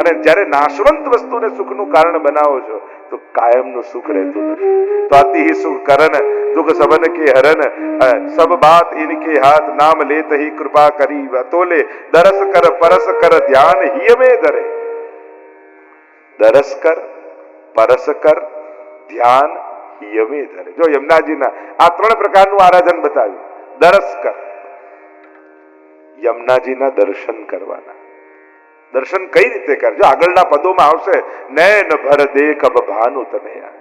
અને જ્યારે નાશવંત વસ્તુને સુખનું કારણ બનાવો છો તો કાયમનું સુખ રહેતું નથી. તો આતિ ही सुख करन दुख सबन के हरन सब बात इनके हाथ नाम लेत ही कृपा करी तोले दरस कर परस कर ध्यान ही में धरे. દરસ કર, પરસ કર, ધ્યાન યમે ધરે. જો યમુનાજીના આ 3 પ્રકારનું આરાધન બતાવ્યું. દરસ કર, યમુનાજીના દર્શન કરવાના. દર્શન કઈ રીતે કરજો? આગળના પદોમાં આવશે, નયન ભર દેખ અબ ભાનુ તનયા.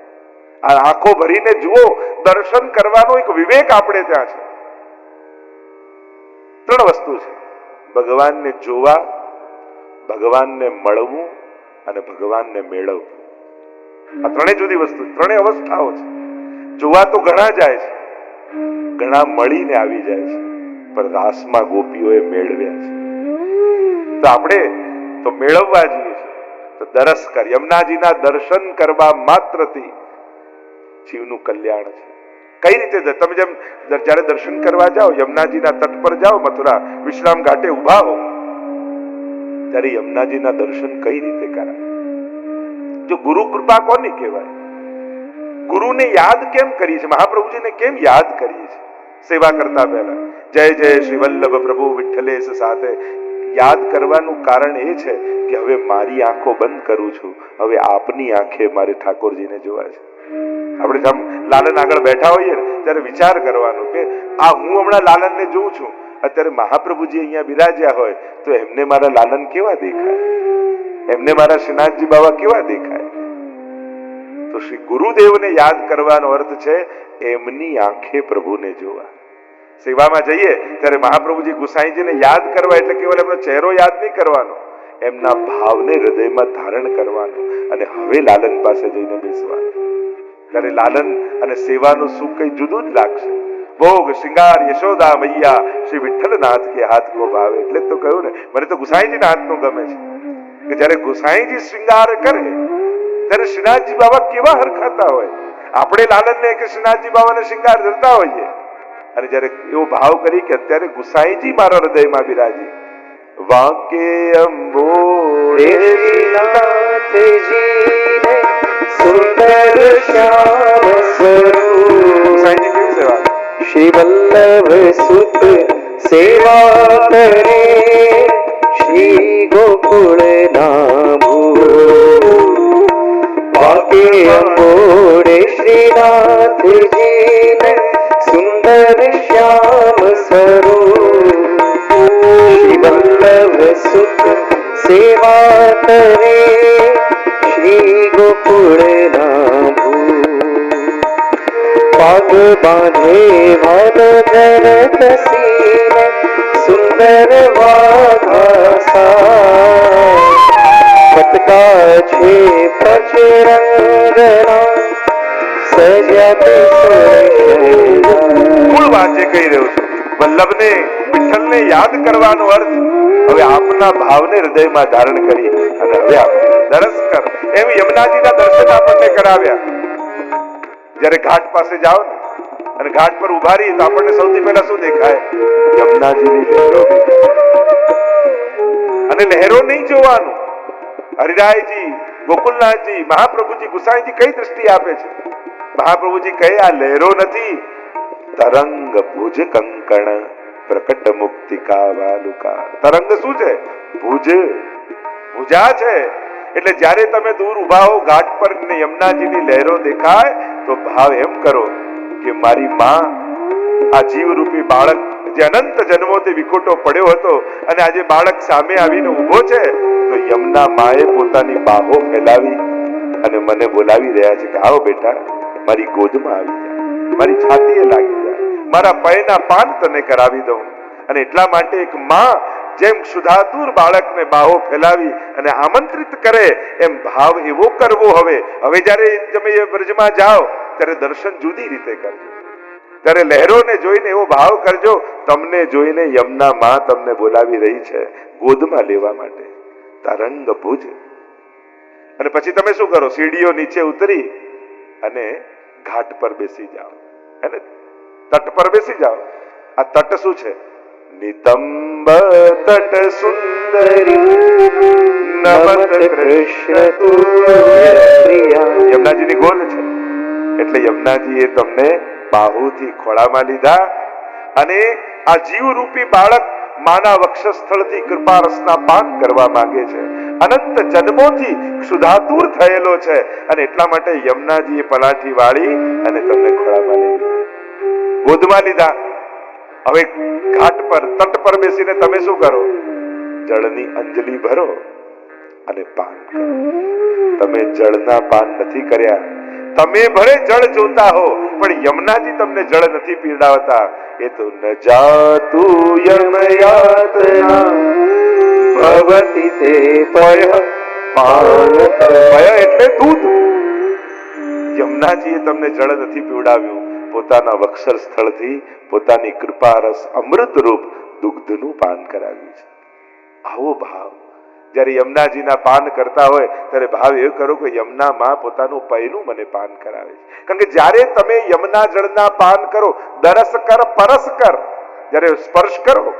આ આંખો ભરીને જુઓ, દર્શન કરવાનો એક વિવેક આપણે ત્યાં છે. 3 વસ્તુ છે: ભગવાનને જોવા, ભગવાનને મળવું અને ભગવાનને મેળવવું. આ 3 જુદી વસ્તુ, 3 અવસ્થાઓ છે. જોવા તો ઘણા જાય છે, ઘણા મળીને આવી જાય છે, પણ રાસમાં ગોપીઓએ મેળવ્યા છે. તો આપણે તો મેળવવા જઈએ છીએ. તો દરસ કર, યમુનાજીના દર્શન કરવા માત્રથી જીવનું કલ્યાણ છે. કઈ રીતે? તમે જેમ જ્યારે દર્શન કરવા જાઓ, યમુનાજીના તટ પર જાઓ, મથુરા વિશ્રામ ઘાટે ઉભા હો, ત્યારે યમુનાજીના દર્શન કઈ રીતે કરાય? જો ગુરુ કૃપા કોની કહેવાય? ગુરુને યાદ કેમ કરીએ છીએ? મહાપ્રભુજીને કેમ યાદ કરીએ છીએ? સેવા કરતા પહેલા જય જય શ્રી વલ્લભ પ્રભુ વિઠ્ઠલેશ સાથે યાદ કરવાનું કારણ એ છે કે હવે મારી આંખો બંધ કરું છું, હવે આપની આંખે મારે ઠાકોરજીને જોવા છે. આપણે જેમ લાલન આગળ બેઠા હોઈએ ને ત્યારે વિચાર કરવાનો કે આ હું હમણાં લાલનને જોઉં છું, અત્યારે મહાપ્રભુજી અહીંયા બિરાજ્યા હોય તો એમને મારા લાલન કેવા દેખાય, એમને મારા શ્રીનાથજી બાબા કેવા દેખાય? તો શ્રી ગુરુદેવને યાદ કરવાનો અર્થ છે એમની આંખે પ્રભુને જોવા. સેવામાં જઈએ ત્યારે મહાપ્રભુજી ગુસાઈજીને યાદ કરવા એટલે કેવલ એમનો ચહેરો યાદ નહીં કરવાનો, એમના ભાવને હૃદયમાં ધારણ કરવાનો અને હવે લાલન પાસે જઈને બેસવાનું. ત્યારે લાલન અને સેવાનું સુખ કઈ જુદું જ લાગશે. ભોગ શ્રૃંગાર યશોદા મૈયા શ્રી વિઠ્ઠલનાથ કે હાથ કો ભાવે. એટલે તો કહ્યું ને, મને તો ગુસાઈજીના હાથનું ગમે છે કે જ્યારે ગુસાઈજી શ્રૃંગાર કરે ત્યારે શ્રીનાથજી બાબા કેવા હરખાતા હોય. આપણે લાલનને કે શ્રીનાથજી બાબાને શ્રૃંગાર ધરતા હોઈએ અને જ્યારે એવો ભાવ કરી કે અત્યારે ગુસાઈજી મારા હૃદયમાં બિરાજી. વાંકે અંબોડે શ્રીનાથજીને સુંદર શ્યામ સ્વરૂપ. ગુસાઈજી કેવી સેવા? શ્રી વલ્લભ સુત સેવા કરે શ્રી ગોકુળ નામુ. વાંકે અંબોડે શ્રીનાથજીને સુંદર શ્યામ સ્વરૂપ. શ્રી વલ્લભ સુત સેવા કરે શ્રી ગોકુળ નામુ. પાગ બાંધે ભાનો જન કસીને સુંદર વાઘા પતકા છે પચરંગના મૂળ વાત જે કહી રહ્યો છું, વલ્લભને વિઠ્ઠલને યાદ કરવાનો અર્થ હવે આપના ભાવને હૃદયમાં ધારણ કરી અને હવે આપ દરસ કર. એમ યમુનાજીના દર્શન આપણને કરાવ્યા. જ્યારે ઘાટ પાસે જાઓ ને અને ઘાટ પર ઉભા રહીએ તો આપણને સૌથી પહેલા શું દેખાય? યમુનાજીની લહેરો દેખાય. અને લહેરો નહીં જોવાનું, હરિરાયજી, ગોકુલનાથજી, મહાપ્રભુજી, ગુસાઈજી કઈ દ્રષ્ટિ આપે છે? મહાપ્રભુજી કહે આ લહેરો નથી, તરંગ ભુજ કંકણ પ્રકટ મુક્તિકા વાલુકા. તરંગ શું છે? ભુજ, ભુજા છે. એટલે જ્યારે તમે દૂર ઉભા હો ઘાટ પર ને યમુનાજીની લહેરો દેખાય તો ભાવ એમ કરો કે મારી માં આ જીવરૂપી બાળક જે અનંત જન્મોથી વિખોટો પડ્યો હતો અને આજે બાળક સામે આવીને ઊભો છે તો યમુના માએ પોતાની બાહો ફેલાવી અને મને બોલાવી રહ્યા છે કે આવો બેટા, મારી ગોદમાં આવી જા, મારી છાતીએ લાગી જા, મારા પયના પાન તને કરાવી દઉં. અને એટલા માટે એક માં જેમ ક્ષુધાતુર બાળકને બાહો ફેલાવી અને આમંત્રિત કરે એમ ભાવ એવો કરવો. હવે જ્યારે તમે એ બ્રજમાં જાઓ ત્યારે દર્શન જુદી રીતે કરજો. ત્યારે લહેરોને જોઈને એવો ભાવ કરજો, તમને જોઈને યમુના માં તમને બોલાવી રહી છે ગોદમાં લેવા માટે. તરંગ ભુજ. અને પછી તમે શું કરો? સીડીઓ નીચે ઉતરી અને ઘાટ પર બેસી જાઓ, અને તટ પર બેસી જાઓ. આ તટ શું છે? નિતંબ તટ સુંદરી નમત કૃષ્ણ તુલ્ય પ્રિયા. યમુનાજીની ગોદ છે એટલે યમુનાજીએ તમને બાહુથી ખોળામાં લીધા અને આ જીવરૂપી બાળક માના વક્ષસ્થળથી કૃપા રસના પાન કરવા માંગે છે. અનંત જન્મોથી ક્ષુધાતુર થયેલો છે અને એટલા માટે યમુનાજીએ પલાઠી વાળી અને તમને ખોળામાં લીધા, ગોદમાં લીધા. હવે ઘાટ પર તટ પર બેસીને તમે શું કરો? જળની અંજલિ ભરો અને પાન કરો. તમે જળના પાન નથી કર્યા. તમે ભલે જળ જોતા હો પણ યમુનાજી તમને જળ નથી પીવડાવતા. એ તો ન જાતુ યમયાતના ભવતિ તે પય પાન. પય એટલે દૂધ. યમુનાજીએ તમને જળ નથી પીવડાવ્યું, પોતાના વક્ષર સ્થળથી પોતાની કૃપારસ અમૃત રૂપ દુગ્ધનું પાન કરાવ્યું છે. આવો ભાવ જ્યારે યમુનાજીના પાન કરતા હોય ત્યારે ભાવ એ કરો કે યમુના માં પોતાનું પૈનું મને પાન કરાવે છે. કારણ કે જ્યારે તમે યમુના જળના પાન કરો, દરસ કર પરસ કર, જ્યારે સ્પર્શ કરો,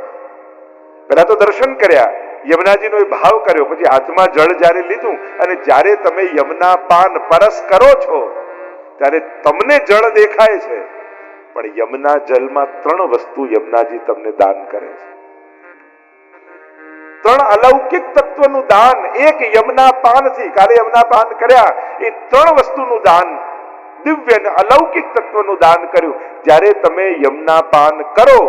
પહેલા તો દર્શન કર્યા, યમુનાજીનો એ ભાવ કર્યો, પછી હાથમાં જળ જ્યારે લીધું અને જ્યારે તમે યમુના પાન પરસ કરો છો ત્યારે તમને જળ દેખાય છે, પણ યમુના જલમાં 3 વસ્તુ યમુનાજી તમને દાન કરે છે. 3 અલૌકિક તત્વનું દાન એક યમુના પાનથી, કાલે યમુના પાન કર્યા, એ 3 વસ્તુનું દાન, દિવ્ય અને અલૌકિક તત્વનું દાન કર્યું. જ્યારે તમે યમુના પાન કરો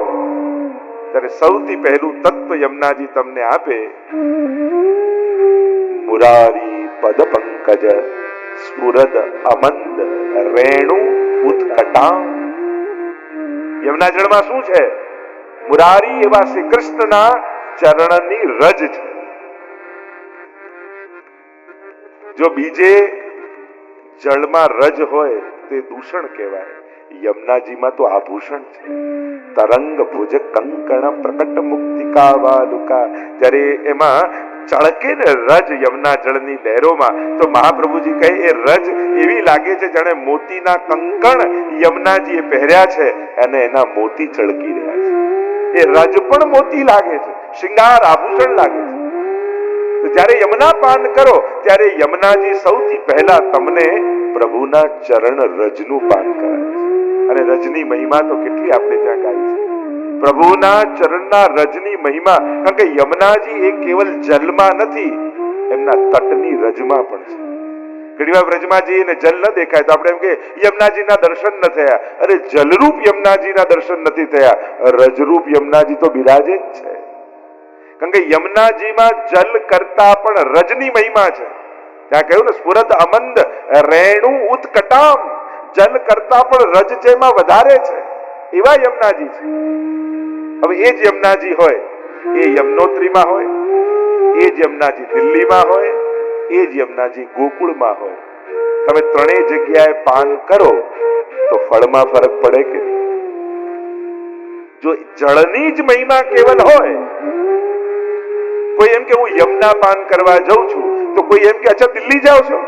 ત્યારે સૌથી પહેલું તત્વ યમુનાજી તમને આપે, મુરારી પદ પંકજ સ્ફુરદ અમંદ રેણુ ઉત્કટામ. યમુના જળમાં શું છે? મુરારી એવા શ્રી કૃષ્ણના ચરણની રજ છે. જો બીજે જળમાં રજ હોય તે દૂષણ કહેવાય, યમુનાજીમાં તો આભૂષણ છે. તરંગ ભુજ કંકણ પ્રકટ મુક્તિકા વાલુકા. જ્યારે એમાં ચળકે ને રજ યમુના જળની લહેરોમાં, તો મહાપ્રભુજી કહે એ રજ એવી લાગે છે જાણે મોતીના કંકણ યમુનાજીએ પહેર્યા છે અને એના મોતી ચળકી રહ્યા છે. એ રજ પણ મોતી લાગે છે, શૃંગાર આભૂષણ લાગે છે. તો જ્યારે યમુના પાન કરો ત્યારે યમુનાજી સૌથી પહેલા તમને પ્રભુના ચરણ રજનું પાન કરાવે છે. અને રજની મહિમા તો કેટલી આપણે ત્યાં ગાઈ છે, પ્રભુના ચરણના રજની મહિમા. કારણ કે યમુનાજી એ કેવલ જલમાં નથી, એમના તટની રજમાં પણ છે. ઘણી વાર વ્રજમાં જઈને જલ ન દેખાય તો આપણે એમ કે યમુનાજીના દર્શન ન થયા. અરે જલરૂપ યમુનાજીના દર્શન નથી થયા, રજરૂપ યમુનાજી તો બિરાજે જ છે. કારણ કે યમુનાજીમાં જલ કરતા પણ રજની મહિમા છે. ત્યાં કહ્યું ને સ્ફુરદ અમંદ રેણુ ઉત્કટામ, જલ કરતા પણ રજ જેમાં વધારે છે એવા યમુનાજી છે. હવે એ જ યમુનાજી હોય, એ યમનોત્રીમાં હોય, એ જ યમુનાજી દિલ્હીમાં હોય, એ જ યમુનાજી ગોકુળમાં હોય. તમે 3 જગ્યાએ પાન કરો તો ફળમાં ફરક પડે કે નહીં? જો જળની જ મહિમા કેવલ હોય, કોઈ એમ કે હું યમુના પાન કરવા જાઉં છું, તો કોઈ એમ કે અચ્છા દિલ્હી જાઓ છો,